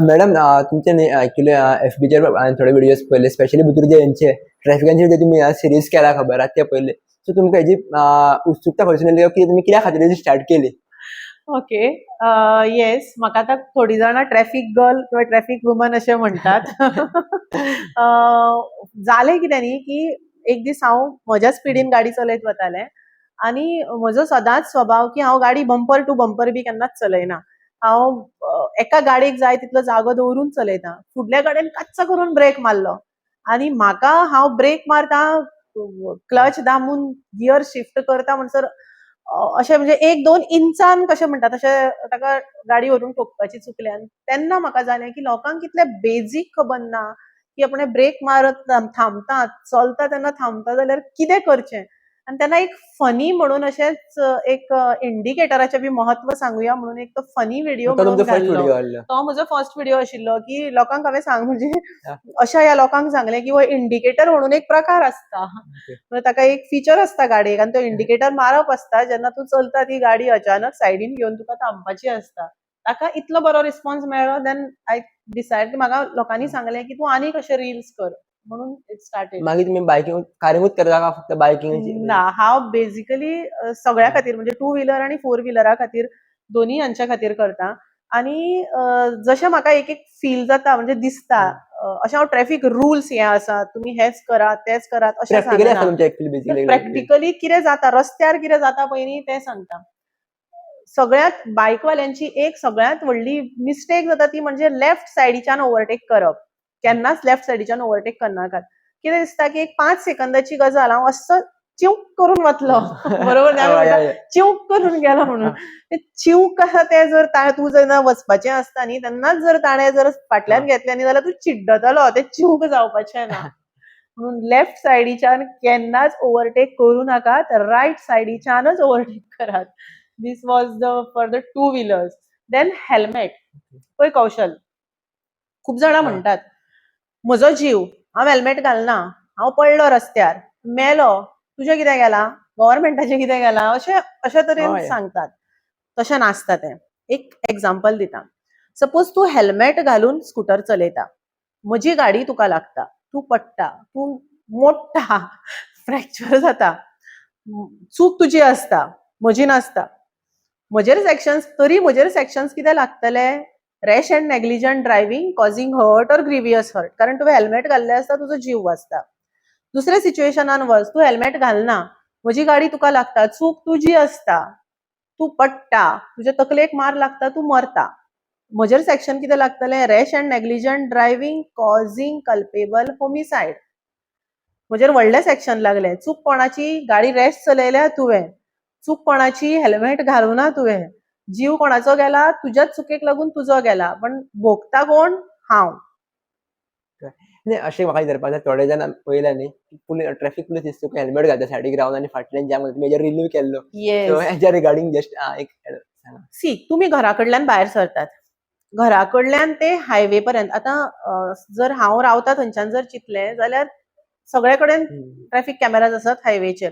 Madam तुमचे न्ही actually एफबीचेर हांवें थोडे व्हिडियोज पयले स्पेशली भितर जे हेंचे ट्रॅफिकांचेर जे तुमी सिरीज केला खबर आसा ते पयले. सो तुमकां हेजी उत्सुकता खंयसून येयली की तुमी कित्या खातीर हेजी स्टार्ट केली? ओके. येस, म्हाका आतां थोडी जाणां ट्रॅफिक गर्ल किंवा ट्रॅफिक वुमन अशें म्हणटात. जालें कितें न्ही की एक दीस हांव म्हज्या स्पिडीन गाडी चलयत वतालें आनी म्हजो सदांच स्वभाव की हांव गाडी बंपर टू बंपर बी केन्नाच चलयना. हांव एका गाडयेक जाय तितलो जागो दवरून चलयता. फुडल्या गाडयेन काच्च करून ब्रेक मारलो आनी म्हाका हांव ब्रेक मारता, क्लच दामून गियर शिफ्ट करता म्हणसर अशें म्हणजे 1-2 इंचान कशें म्हणटा तशें ताका गाडी व्हरून ठोकपाची चुकल्यान. तेन्ना म्हाका जालें की लोकांक कितलें बेजीक खबर ना की आपणें ब्रेक मारत थांबता, चलता तेन्ना थांबता जाल्यार कितें करचें. आनी तेन्ना एक फनी म्हणून अशेंच एक इंडिकेटराचें बी महत्व सांगुया म्हणून एक तो फनी व्हिडिओ तो म्हणून तुमचो फर्स्ट घाल्लो. व्हिडिओ आहलो. तो म्हजो फर्स्ट व्हिडिओ आशिल्लो की लोकांक हांवें म्हणजे हां. अशा ह्या लोकांक सांगलें की हो इंडिकेटर म्हणून एक प्रकार आसता. म्हणजे ताका एक फीचर आसता गाडयेक आनी तो इंडिकेटर मारप आसता जेन्ना तूं चलता ती गाडी अचानक सायडीन घेवन तुका थांबपाची आसता. ताका इतलो बरो रिस्पॉन्स मेळ्ळो देन आय डिसायड की म्हाका लोकांनी सांगलें की तूं आनीक अशे रील्स कर म्हणून इट स्टार्टेड. मागीर तुमी बायकिंग कारींगूच करता काय फक्त बायकिंगची? ना, हांव बेसिकली सगळ्या खातीर म्हणजे टू व्हिलर आनी फोर व्हिलरा खातीर दोनी हांच्या खातीर करता. आनी जशें म्हाका एक एक फील जाता म्हणजे दिसता अशें हांव ट्रॅफिक रुल्स हे आसात तुमी हेच करात तेच करात अशें प्रॅक्टिकली आसता सांगना. तुमचे एक्चुअली बेसिकली. प्रॅक्टिकली कितें जाता रस्त्यार कितें जाता पळय न्ही तें सांगता. सगळ्यात बायकवाल्यांची एक सगळ्यात व्हडली मिस्टेक जाता ती म्हणजे लेफ्ट सायडीच्यान ओवरटेक करप. केन्नाच लेफ्ट सायडीच्यान ओवरटेक करनाकात. कितें दिसता की एक 5 सेकंदाची गजाल हांव असो चिवक करून वतलो बरोबर आमी हय, म्हणटा हय. चिवक करून गेलो म्हणून. ते चिवक आसा ते जर तूं जेन्ना वचपाचें आसता न्ही तेन्नाच जर ताणें जर फाटल्यान घेतलें न्ही जाल्यार तूं चिड्डतलो तें चिवक जावपाचें ना. म्हणून लेफ्ट सायडीच्यान केन्नाच ओवरटेक करूं नाकात, रायट सायडीच्यानच ओवरटेक करात. This was for the two wheelers. Then helmet. पळय कौशल, खूब जाणां म्हणटात म्हजो जीव हांव हेल्मेट घालना, हांव पडलो रस्त्यार, मेलो, तुजें कितें गेलां, गव्हर्नमेंटाचें कितें गेलां, अशे तरेन हय. सांगतात. तशें नासता तें. एक एग्जांपल दिता. सपोज तूं हेल्मेट घालून स्कूटर चलयता, म्हजी गाडी तुका लागता, तूं पडटा, तूं मोडटा, फ्रॅक्चर जाता, चूक तुजी आसता, म्हजी नासता. म्हजेर सेक्शन्स कितें लागतले? Rash and negligent driving causing hurt or grievous hurt. कारण तुवें हेल्मेट घाल्लें आसता तुजो जीव वाचता. दुसऱ्या सिच्युएशनान वच, तूं हेल्मेट घालना, म्हजी गाडी तुका लागता, चूक तुजी आसता, तूं पडटा, तुज्या तकलेक मार लागता, तूं मरता. म्हजेर सेक्शन कितें लागतलें? Rash and negligent driving causing culpable homicide. म्हजेर व्हडलें सेक्शन लागलें. चूक कोणाची? गाडी रॅश चलयल्या तुवें. चूक कोणाची? हेल्मेट घालुना तुवें. जीव कोणाचो गेला? तुज्याच चुकेक लागून तुजो गेला. पण भोगता कोण? हांव. न्ही अशें म्हाका विचारपाक जाय थोडे जाण पयल्या न्ही ट्रॅफिक पुलीस दिसता हेल्मेट घालता सायडीक रावन आनी फाटल्यान जाम तुमी हेजेर रिव्यू केल्लो. So yes. हेच्या रिगार्डिंग जस्ट एक सांगा. सी, तुमी घरा कडल्यान भायर सरतात. घरा कडल्यान ते हायवे पर्यंत. आतां जर हांव रावता थंयच्यान जर चिंतलें जाल्यार सगळे कडेन ट्रॅफिक कॅमेराज आसात हायवेचेर.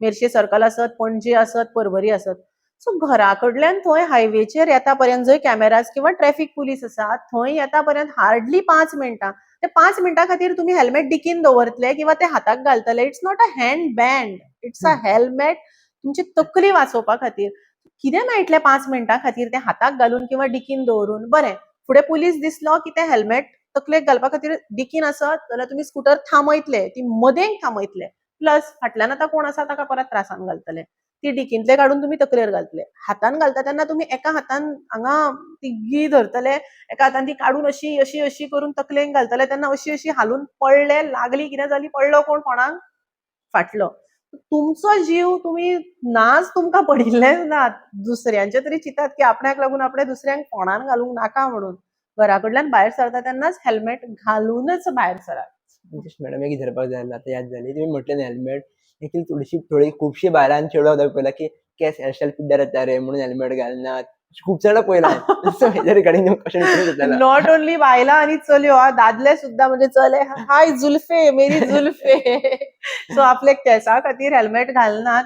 मेर्शे सर्कल आसत, पणजे आसत, पर्वरी आसत. सो घरा कडल्यान थंय हायवेचेर येता पर्यंत जंय कॅमेराज किंवा ट्रॅफिक पुलीस आसा थंय येता पर्यंत हार्डली 5 मिनटां. ते 5 मिनटां खातीर तुमी हेल्मेट डिकीन दवरतले किंवा ते हाताक घालतले. It's not a hand band. It's a helmet तुमची तकली वाचोवपा खातीर. कितें मेळटलें 5 मिनटां खातीर तें हाताक घालून किंवा डिकीन दवरून? बरें, फुडें पुलीस दिसलो की तें हेल्मेट तकलेक घालपा खातीर डिकीन आसत जाल्यार तुमी स्कूटर थांबयतले, ती मदेंक थांबयतले. प्लस फाटल्यान आतां कोण आसा ताका परत त्रासान घालतले. ती डिकींतले काडून तुमी तकलेर घालतले. हातान घालता तेन्ना तुमी एका हातान हांगा ती गी धरतले, एका हातान ती काडून अशी अशी अशी करून तकलेक घालतले तेन्ना अशी अशी हालून पडले, लागली, कितें जाली, पडलो कोण? कोणाक? फाटलो. तुमचो जीव तुमी नाच तुमकां पडिल्लेच नात. दुसऱ्यांचे तरी चिंतात की आपणाक लागून आपणे दुसऱ्यांक फोंडान घालूंक नाका म्हणून. घरा कडल्यान भायर सरता तेन्नाच हेल्मेट घालूनच भायर सरात. जस्ट मॅडम एक विचारपाक जाय आसलें आतां याद जाली तुमी म्हटलें न्ही हेल्मेट देखील थोडी खुबशीं बायलांनी चेडवां सुद्दां पयला की केंस हेअरस्टायल पिड्ड्यार येता रे म्हणून हेल्मेट घालनात. खूब जाणां पयला हांवें. सो हेच्या रिगार्डिंग तुमकां कशें विचारूंक सोदतालो. नॉट ओन्ली बायलां आनी चलयो, दादले सुद्धा म्हणजे चले हाय जुल्फे, मेरी जुल्फे. सो आपले केंसा खातीर हेल्मेट घालनात.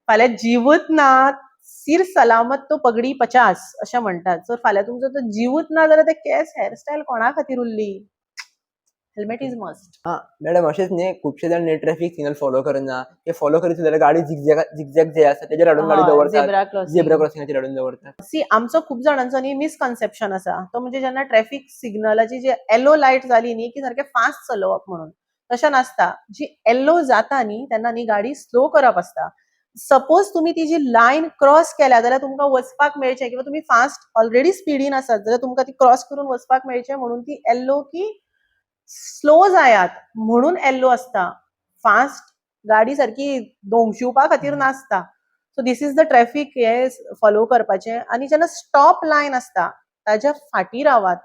फाल्यां जीवच नात, सिर सलामत तो पगडी 50 अशें म्हणटात. जर फाल्यां तुमचो तो जीवच ना जाल्यार ते केस हेअरस्टायल कोणा खातीर उरली? Helmet is must. हां, मॅडम अशेंच न्ही खुबशे जाण ट्रॅफिक सिग्नल फॉलो करना. ते फॉलो करीत जाल्यार गाडी झिगझॅग जे आसा तेजेर हाडून गाडी हय, दवरतात. Zebra crossing. झेब्रा क्रॉसिंगाचेर हाडून दवरतात. सी आमचो खूब जाणांचो न्ही मिसकन्सेप्शन आसा. तो म्हणजे जेन्ना ट्रॅफिक सिग्नलाची जी येलो लायट जाली न्ही की सारकें फास्ट चलोवप म्हणून. तशें नासता. जी येलो जाता न्ही तेन्ना न्ही गाडी स्लो करप आसता. सपोज तुमी ती जी लायन क्रॉस केल्या जाल्यार तुमकां वचपाक मेळचें किंवा तुमी फास्ट ऑलरेडी स्पिडीन आसात जाल्यार तुमकां ती क्रॉस करून वचपाक मेळचें म्हणून ती येल्लो की स्लो जायात म्हणून येल्लो आसता. फास्ट गाडी सारकी दोंगशिवपा खातीर नासता. So this is the traffic हे फॉलो करपाचें. आनी जेन्ना स्टॉप लायन आसता ताच्या फाटीं रावात.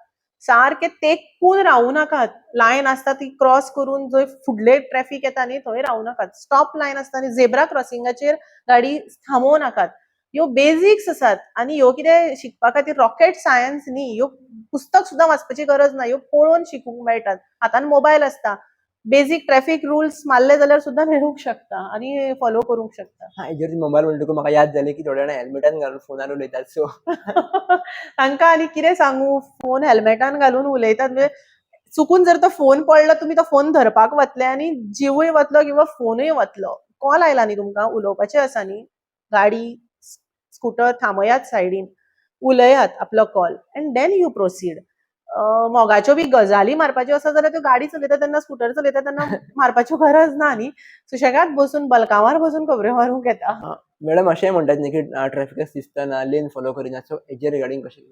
सारके तेंकून रावूं नाकात. लायन आसता ती क्रॉस करून जंय फुडले ट्रॅफिक येता न्ही थंय रावूं नाकात. स्टॉप लायन आसता न्ही झेब्रा क्रॉसिंगाचेर गाडी थांबोवं नाकात. ह्यो बेजिक्स आसात आनी ह्यो कितें शिकपा खातीर रॉकेट सायन्स न्ही. ह्यो पुस्तक सुद्दां वाचपाची गरज ना. ह्यो पळोवन शिकूंक मेळटात. हातान मोबायल आसता. बेसिक ट्रॅफिक रुल्स मारले जाल्यार सुद्दां मेळूंक शकता आनी फॉलो करूंक शकता. हां, हेजेर मोबायल म्हणटकूच म्हाका याद जालें की थोडे जाण हेल्मेटान घालून फोनार उलयतात. सो तांकां आनी कितें सांगू फोन हेल्मेटान घालून उलयतात म्हणजे चुकून जर तो फोन पडलो तुमी तो फोन धरपाक वतले आनी जिवूय वतलो किंवा फोनूय वतलो. कॉल आयला न्ही तुमकां उलोवपाचें आसा न्ही. गाडी स्कूटर थांबयात सायडीन. उलयात आपलो call and then you proceed. मोगाच्यो बी गजाली मारपाच्यो आसा जाल्यार त्यो गाडी चलयता तेन्ना स्कूटर चलयता तेन्ना मारपाच्यो गरज ना न्ही. सुशेगाद बसून बल्कांवार बसून खबऱ्यो मारूंक येता. मॅडम अशेंय म्हणटात न्ही की ट्रॅफिकाक शिस्तना, लेन फॉलो करिना. सो हेजेर रिगार्डींग कशें?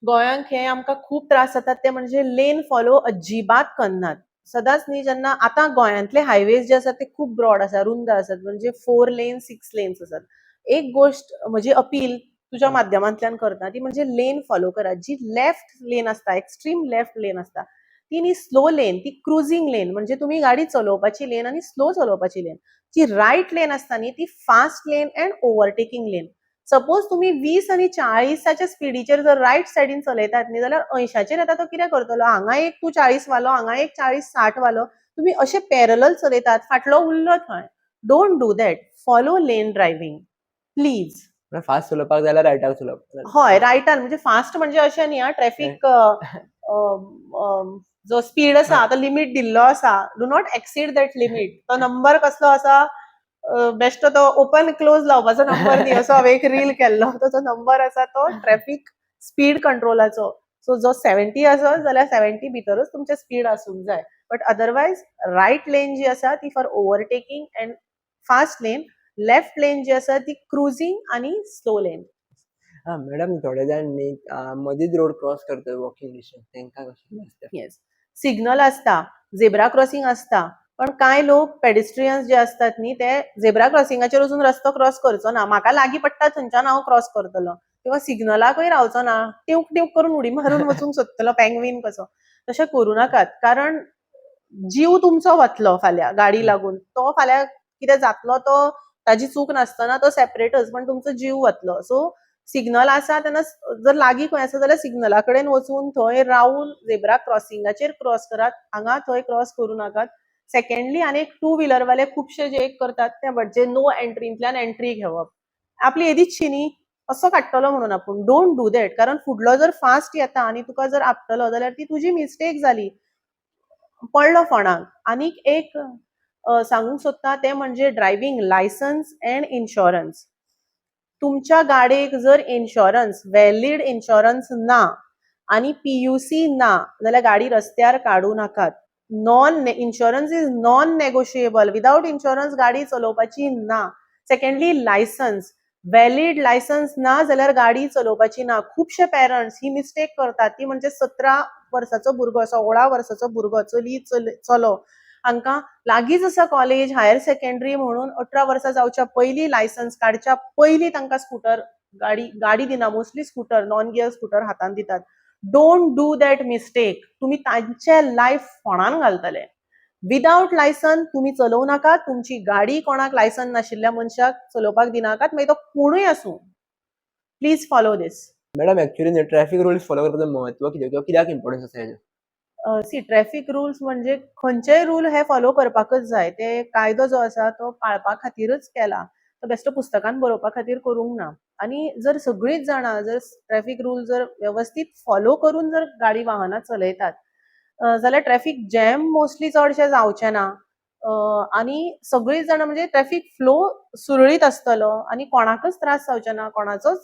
गोंयांत हे आमकां खूब त्रास जातात ते म्हणजे लेन फॉलो अजिबात करनात. सदांच न्ही जेन्ना आतां गोंयांतले हायवेज जे आसात ते खूब ब्रॉड आसा, रुंद आसात म्हणजे 4 लेन, 6 लेन्स आसात. एक गोश्ट म्हजी अपील तुझ्या माध्यमांतल्यान करता ती म्हणजे लेन फॉलो करात. जी लेफ्ट लेन आसता, एक्स्ट्रीम लेफ्ट लेन आसता ती न्ही स्लो लेन, ती क्रुझिंग लेन म्हणजे तुमी गाडी चलोवपाची लेन आनी स्लो चलोवपाची लेन. जी रायट लेन आसता न्ही ती फास्ट लेन एंड ओव्हरटेकिंग लेन. सपोज तुम्ही 20 आणि 40च्या स्पीडीचेर जर रायट सायडीन चलयतात न्ही जाल्यार 80चेर येता तो कितें करतलो? हांगा एक तूं 40 वालो, हांगा एक 40-60 वालो. तुम्ही अशे पॅरलल चलयतात, फाटलो उरलो थंय. Don't do that. Follow lane driving please. Fast चलोवपाक जाय जाल्यार रायटाक चलोवप. हय, रायटान म्हणजे फास्ट म्हणजे अशें न्ही ट्रॅफिक जो स्पीड आसा तो लिमीट दिल्लो आसा. Do not exceed that limit. तो नंबर कसलो आसा बेश्टो तो ओपन क्लोज लावपाचो नंबर न्ही. असो हांवें एक रील केल्लो. तो नंबर आसा तो ट्रॅफिक स्पीड कंट्रोलाचो. सो जो 70 आसत जाल्यार 70 भितरच तुमचें स्पीड आसूंक जाय. बट अदरवायज रायट लेन जी आसा ती for overtaking and fast lane. Left lane जी आसा ती क्रुझिंग आनी स्लो लेन. हां, मॅडम थोडे जाण न्ही मदींच रोड क्रॉस करतात वॉकिंग डिस्टन्स तेंकां कशें आसता? येस. सिग्नल आसता, झेब्रा क्रॉसिंग आसता. पण कांय लोक पेडेस्ट्रियन्स जे असतात न्ही ते झेब्रा क्रॉसिंगाचेर वचून रस्तो क्रॉस करचो ना. म्हाका लागीं पडटा थंयच्यान हांव क्रॉस करतलो किंवा सिग्नलाकूय रावचो ना. टिवक टिवक करून उडी मारून वचूंक सोदतलो पेंग्वीन कसो. तशें करूं नाकात. कारण जीव तुमचो वतलो फाल्यां गाडी लागून. तो फाल्यां कितें जातलो तो ताजी चूक नासतना तो सेपरेटच पण तुमचो जीव वतलो. सो सिग्नल आसा तेन्ना जर लागीं खंय आसा जाल्यार सिग्नला कडेन वचून थंय रावन झेब्रा क्रॉसिंगाचेर क्रॉस करात. हांगा थंय क्रॉस करूं नाकात. सेकंडली आनी एक टू व्हिलर वाले खुबशे जे एक करतात ते म्हणजे नो एंट्रींतल्यान एंट्री घेवप. आपली येदीचशी न्ही असो काडटलो म्हणून आपूण. Don't do that. कारण फुडलो जर फास्ट येता आनी तुका जर आपटलो जाल्यार ती तुजी मिस्टेक जाली. पडलो फोंडाक. आनीक एक सांगूंक सोदता तें म्हणजे ड्रायव्हिंग लायसन्स एंड इन्शुरन्स. तुमच्या गाडयेक जर इन्शुरन्स, व्हॅलीड इन्शुरन्स ना आनी PUC ना जाल्यार गाडी रस्त्यार काडूं नाकात. Insurance is non negotiable. Without insurance गाडी चलोवपाची ना. Secondly licence. व्हॅलीड लायसन्स ना जाल्यार गाडी चलोवपाची ना. खुबशे पेरंट्स ही मिस्टेक करतात ती म्हणजे 17 वर्साचो भुरगो, 16 वर्साचो भुरगो, चली चलो हांकां लागींच आसा कॉलेज, हायर सेकंडरी म्हणून 18 वर्सां जावच्या पयलीं लायसन्स काडच्या पयलीं तांकां स्कूटर गाडी दिना. Mostly scooter, non gear scooter हातान दितात. Don't do that mistake. तुमी तांचें लायफ फोंडान घालतले. विदाउट लायसन तुमी चलोव नाकात. तुमची गाडी कोणाक लायसन नाशिल्ल्या मनशाक चलोवपाक दिनाकात. मागीर तो कोणूय आसूं. Please follow this. Madam actually traffic rules follow करपाचो महत्व कितें किंवा कित्याक इम्पॉर्टन्स आसा हेजो? सी ट्रॅफिक रुल्स म्हणजे खंयचेय रूल हे फॉलो करपाकच जाय. ते कायदो जो आसा तो पाळपा खातीरच केला. तो बेश्टो पुस्तकान बरोवपा खातीर करूंक ना. आणि जर सगळीच जाणां जर ट्रॅफिक रूल जर व्यवस्थित फॉलो करून जर गाडी वाहनां चलयतात जाल्यार ट्रॅफिक जॅम मोस्टली चडशे जावचे ना. आनी सगळीच जाणां म्हणजे ट्रॅफिक फ्लो सुरळीत आसतलो आनी कोणाकच त्रास जावचे ना, कोणाचोच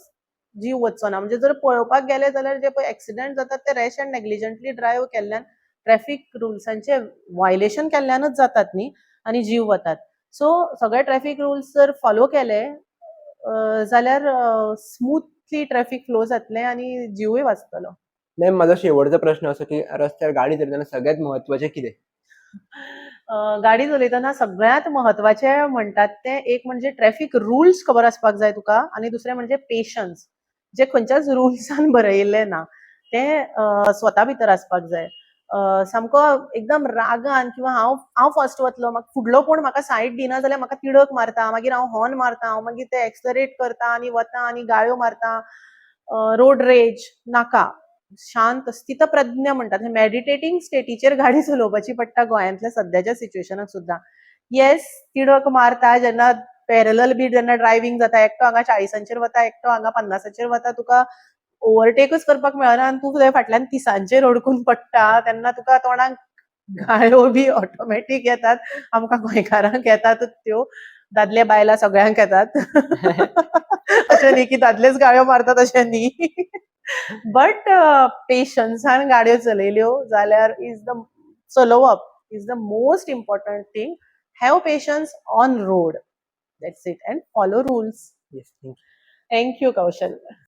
जीव वचचो ना. म्हणजे जर पळोवपाक गेले जाल्यार जे पळय एक्सिडंट जातात ते रॅश एंड नेग्लिजंटली ड्रायव्ह केल्ल्यान ट्रॅफिक रुल्सांचे वायलेशन केल्ल्यानच जातात न्ही आनी जीव वतात. सो सगळे ट्रॅफिक रुल्स जर फॉलो केले जाल्यार स्मूथली ट्रॅफिक फ्लो जातलें आनी जीवूय वाचतलो. मॅम माझा शेवटचा प्रश्न असो की रस्त्यावर गाडी चलयतना सगळ्यात महत्वाचें कितें? गाडी चलयतना सगळ्यात महत्वाचे म्हणटात ते एक म्हणजे ट्रॅफिक रुल्स खबर आसपाक जाय तुका आनी दुसरें म्हणजे पेशन्स. जे खंयच्याच रुल्सान बरयिल्लें ना तें स्वता भितर आसपाक जाय. सामको एकदम रागान किंवा हांव फर्स्ट वतलों, फुडलो कोण म्हाका सायड दिना जाल्यार म्हाका तिडक मारता, मागीर हांव हॉर्न मारता, हांव मागीर ते एक्सलरेट करता आनी वता आनी गाळयो मारता. रोड रेज नाका. शांत स्थितप्रज्ञ म्हणटात हे मेडिटेटिंग स्टेटीचेर गाडी चलोवपाची पडटा गोंयांतल्या सद्याच्या सिच्युएशनाक सुद्दां. येस तिडक मारता जेन्ना पॅरलल बी जेन्ना ड्रायव्हिंग जाता, एकटो हांगा 40चेर वता, एकटो हांगा 50चेर वता, तुका ओव्हरटेकच करपाक मेळना आनी तूं थंय फाटल्यान 30चेर अडकून पडटा तेन्ना तुका तोंडाक गाळयो बी ऑटोमॅटीक येतात. आमकां गोंयकारांक येतातच त्यो. दादले बायलां सगळ्यांक येतात. अशें न्ही की दादलेच गाळयो मारतात अशें न्ही. बट पेशन्सान गाडयो चलयल्यो जाल्यार चलोवप is the most important thing. Have patience on road. That's it. And follow rules. Yes, thank you. Thank you Kaushal.